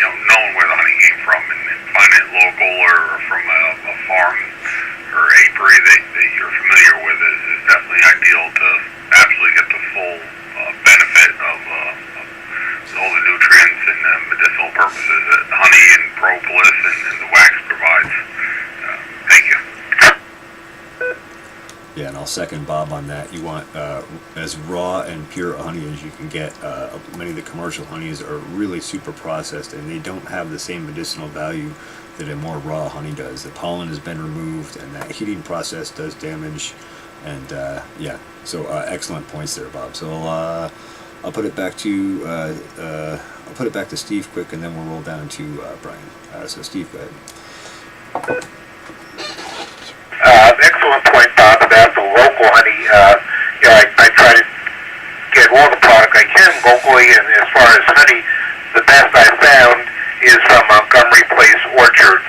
knowing where the honey came from, and finding it local or from a farm or apiary that you're familiar with is definitely ideal to absolutely get the full benefit of all the nutrients and medicinal purposes that honey and propolis and the wax provides. Thank you. Yeah, and I'll second Bob on that. You want as raw and pure honey as you can get. Many of the commercial honeys are really super processed, and they don't have the same medicinal value that a more raw honey does. The pollen has been removed, and that heating process does damage. And so excellent points there, Bob. So I'll put it back to Steve quick, and then we'll roll down to Brian. So Steve, go ahead. Excellent point, Bob, about the local honey. I try to get all the product I can locally, and as far as honey, the best I've found is from Montgomery Place Orchards,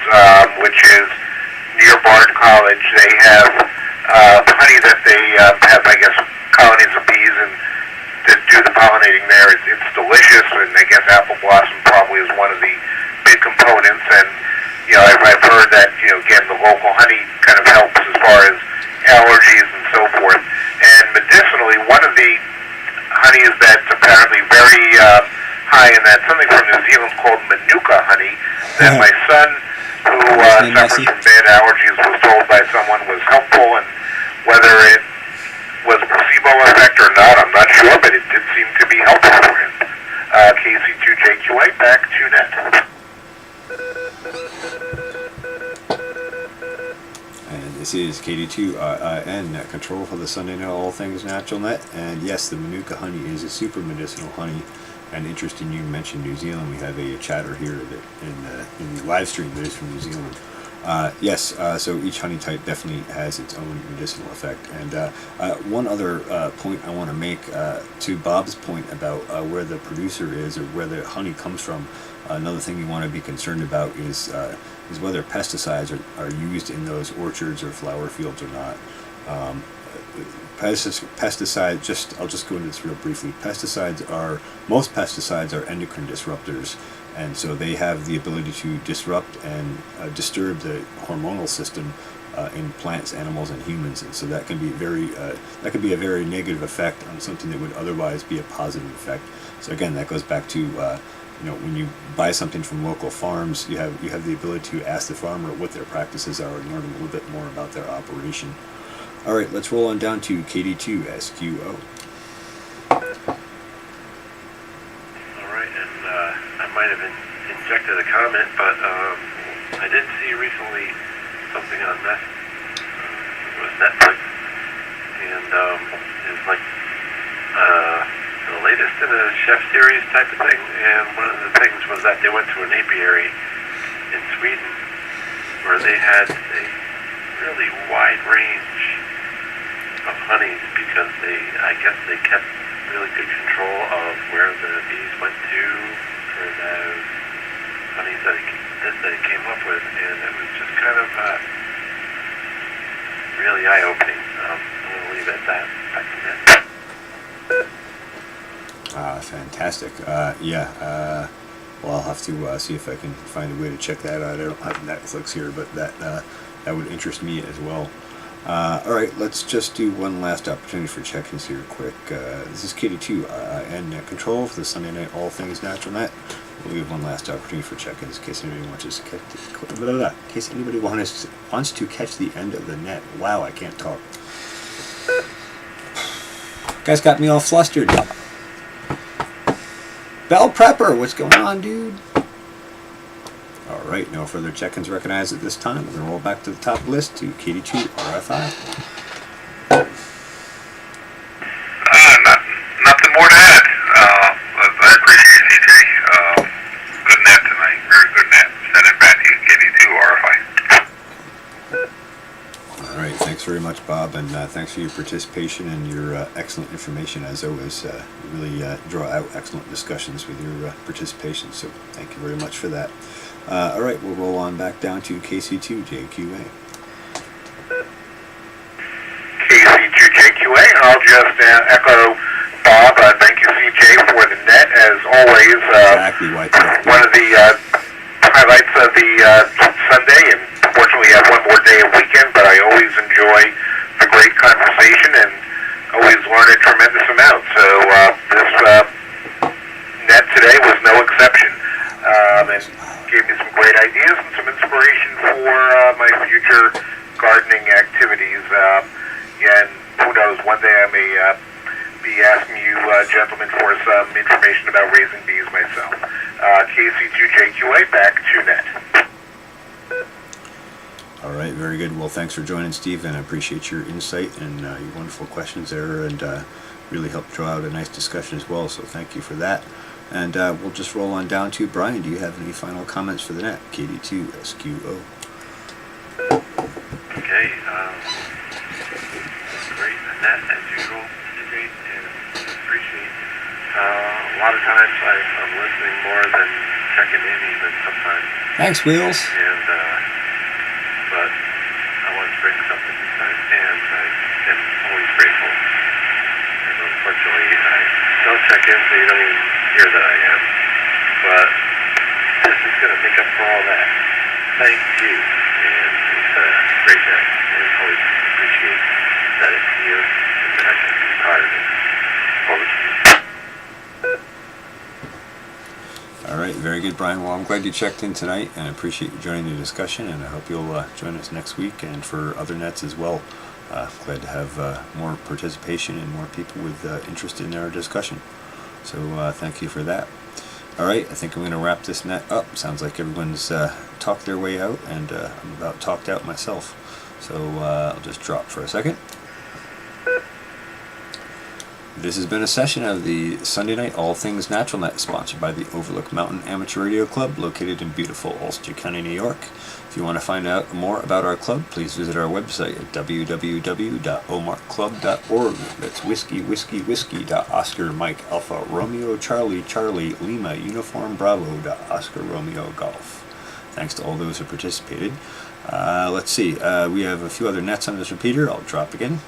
which is near Bard College. They have honey that they have, I guess, colonies of bees and that do do the pollinating there. It's delicious, and I guess apple blossom probably is one of the big components. And I've heard that again the local honey kind of helps as far as allergies and so forth. And medicinally, one of the honeys that's apparently very high in that, something from New Zealand called Manuka honey, that my son, who suffers from bad allergies, was told by someone was helpful, and whether it was placebo effect or not, I'm not sure, but it did seem to be helpful for him. KC2JQA, back to net. And this is KD2IIN Net Control for the Sunday Night All Things Natural Net. And yes, the Manuka honey is a super medicinal honey. And interesting, you mentioned New Zealand. We have a chatter here that in the live stream that is from New Zealand. Yes, so each honey type definitely has its own medicinal effect. And one other point I want to make to Bob's point about where the producer is or where the honey comes from. Another thing you want to be concerned about is whether pesticides are used in those orchards or flower fields or not. Pesticides, I'll just go into this real briefly. Most pesticides are endocrine disruptors, and so they have the ability to disrupt and disturb the hormonal system in plants, animals, and humans, and so that can be a very negative effect on something that would otherwise be a positive effect. So again, that goes back to when you buy something from local farms, you have the ability to ask the farmer what their practices are and learn a little bit more about their operation. All right, let's roll on down to KD2SQO. All right, and I might have injected a comment, but I did see recently something on it was Netflix, and it's like the latest in a chef series type of thing. And one of the things was that they went to an apiary in Sweden where they had a really wide range of honeys because I guess they kept really good control of where the bees went to for those honeys that they came up with, and it was just kind of really eye-opening. I'm going to leave it at that. Back to that. Fantastic. Yeah. Well, I'll have to see if I can find a way to check that out. I don't have Netflix here, but that would interest me as well. All right, let's just do one last opportunity for check-ins here quick. This is KD2 and Net Control for the Sunday Night All Things Natural Net. We'll give one last opportunity for check-ins in case anybody wants to catch the end of the net. Wow, I can't talk. Guys got me all flustered. Bell Prepper, what's going on, dude? Alright, no further check-ins recognized at this time. We're going to roll back to the top list to KD2 RFI. Nothing more to add. I appreciate it, CJ. Good net tonight. Very good net. Send it back to you, KD2 RFI. Alright, thanks very much, Bob, and thanks for your participation and your excellent information. As always, you really draw out excellent discussions with your participation, so thank you very much for that. Alright, we'll roll on back down to KC2JQA. KC2JQA, I'll just echo Bob. Thank you, CJ, for the net, as always. Exactly, YTF. One of the highlights of the Sunday, and fortunately we have one more day of weekend, but I always enjoy the great conversation and always learn a tremendous amount. So this net today was no exception. And gave me some great ideas and some inspiration for my future gardening activities. And who knows, one day I may be asking you gentlemen for some information about raising bees myself. KC2JQA, back to net. All right, very good. Well, thanks for joining, Steve, and I appreciate your insight and your wonderful questions there, and really helped draw out a nice discussion as well, so thank you for that. And we'll just roll on down to Brian. Do you have any final comments for the net? KD2SQO. Okay, great net as usual, great, and appreciate. A lot of times I'm listening more than checking in even sometimes. Thanks, Wheels. And but I want to bring something this time, and I am always grateful. And unfortunately, I don't check in, so you don't even hear that I am. But this is going to make up for all that. Thank you. And it's a great day. And always appreciate that it's here and that I can be part of it. Over to you. All right, very good, Brian. Well, I'm glad you checked in tonight, and I appreciate you joining the discussion, and I hope you'll join us next week and for other nets as well. Glad to have more participation and more people with interest in our discussion. So thank you for that. All right, I think I'm going to wrap this net up. Sounds like everyone's talked their way out, and I'm about talked out myself. So I'll just drop for a second. This has been a session of the Sunday Night All Things Natural Net, sponsored by the Overlook Mountain Amateur Radio Club, located in beautiful Ulster County, New York. If you want to find out more about our club, please visit our website at www.omarcclub.org. That's whiskey, Oscar, Mike, Alpha, Romeo, Charlie, Lima, Uniform, Bravo, Oscar, Romeo, Golf. Thanks to all those who participated. Let's see, we have a few other nets on this repeater. I'll drop again.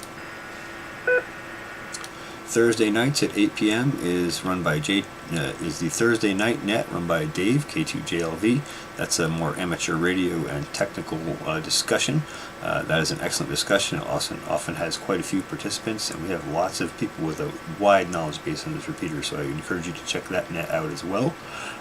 Thursday nights at 8 p.m. is the Thursday night net run by Dave, K2JLV. That's a more amateur radio and technical discussion. That is an excellent discussion. It often has quite a few participants, and we have lots of people with a wide knowledge base on this repeater, so I encourage you to check that net out as well.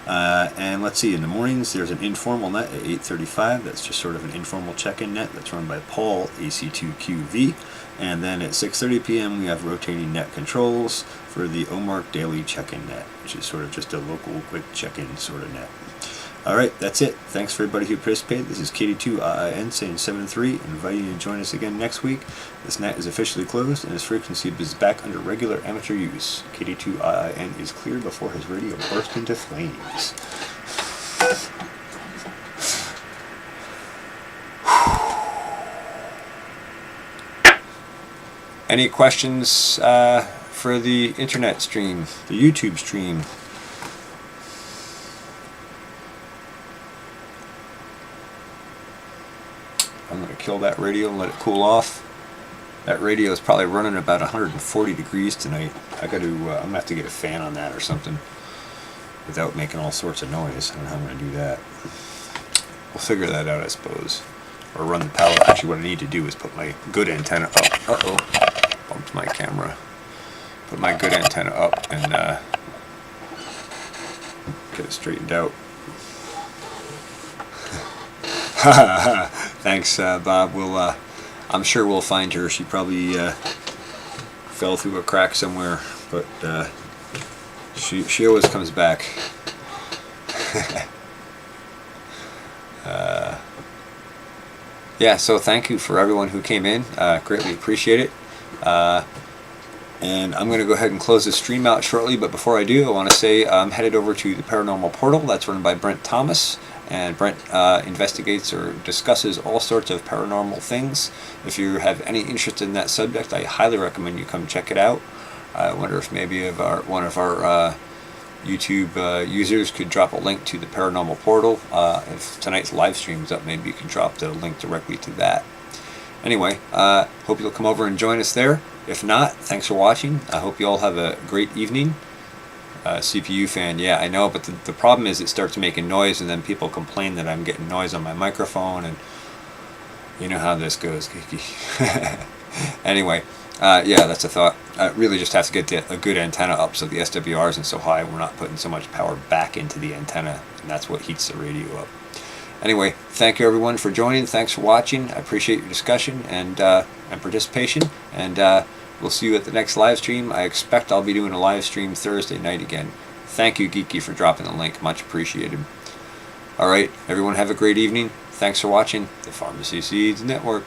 And let's see, in the mornings there's an informal net at 8:35. That's just sort of an informal check-in net that's run by Paul, AC2QV. And then at 6:30 p.m. we have rotating net controls for the OMARC Daily Check-In Net, which is sort of just a local quick check-in sort of net. Alright, that's it. Thanks for everybody who participated. This is KD2IIN saying 7-3, inviting you to join us again next week. This net is officially closed, and its frequency is back under regular amateur use. KD2IIN is cleared before his radio burst into flames. Any questions for the internet stream, the YouTube stream? I'm going to kill that radio and let it cool off. That radio is probably running about 140 degrees tonight. I'm going to have to get a fan on that or something without making all sorts of noise. I don't know how I'm going to do that. We'll figure that out, I suppose. Or run the power. Actually, what I need to do is put my good antenna up. Uh-oh. Bumped my camera. Put my good antenna up and get it straightened out. Thanks, Bob. I'm sure we'll find her. She probably fell through a crack somewhere, but she always comes back. Yeah, so thank you for everyone who came in. Greatly appreciate it. And I'm going to go ahead and close this stream out shortly, but before I do, I want to say I'm headed over to the Paranormal Portal. That's run by Brent Thomas, and Brent investigates or discusses all sorts of paranormal things. If you have any interest in that subject, I highly recommend you come check it out. I wonder if maybe one of our YouTube users could drop a link to the Paranormal Portal. If tonight's live stream is up, maybe you can drop the link directly to that. Anyway, hope you'll come over and join us there. If not, thanks for watching. I hope you all have a great evening. CPU fan, yeah, I know, but the problem is it starts making noise, and then people complain that I'm getting noise on my microphone, and you know how this goes, Kiki. Anyway, yeah, that's a thought. I really just have to get a good antenna up so the SWR isn't so high, we're not putting so much power back into the antenna, and that's what heats the radio up. Anyway, thank you everyone for joining. Thanks for watching. I appreciate your discussion and participation. And we'll see you at the next live stream. I expect I'll be doing a live stream Thursday night again. Thank you, Geeky, for dropping the link. Much appreciated. All right, everyone have a great evening. Thanks for watching the Pharmacy Seeds Network.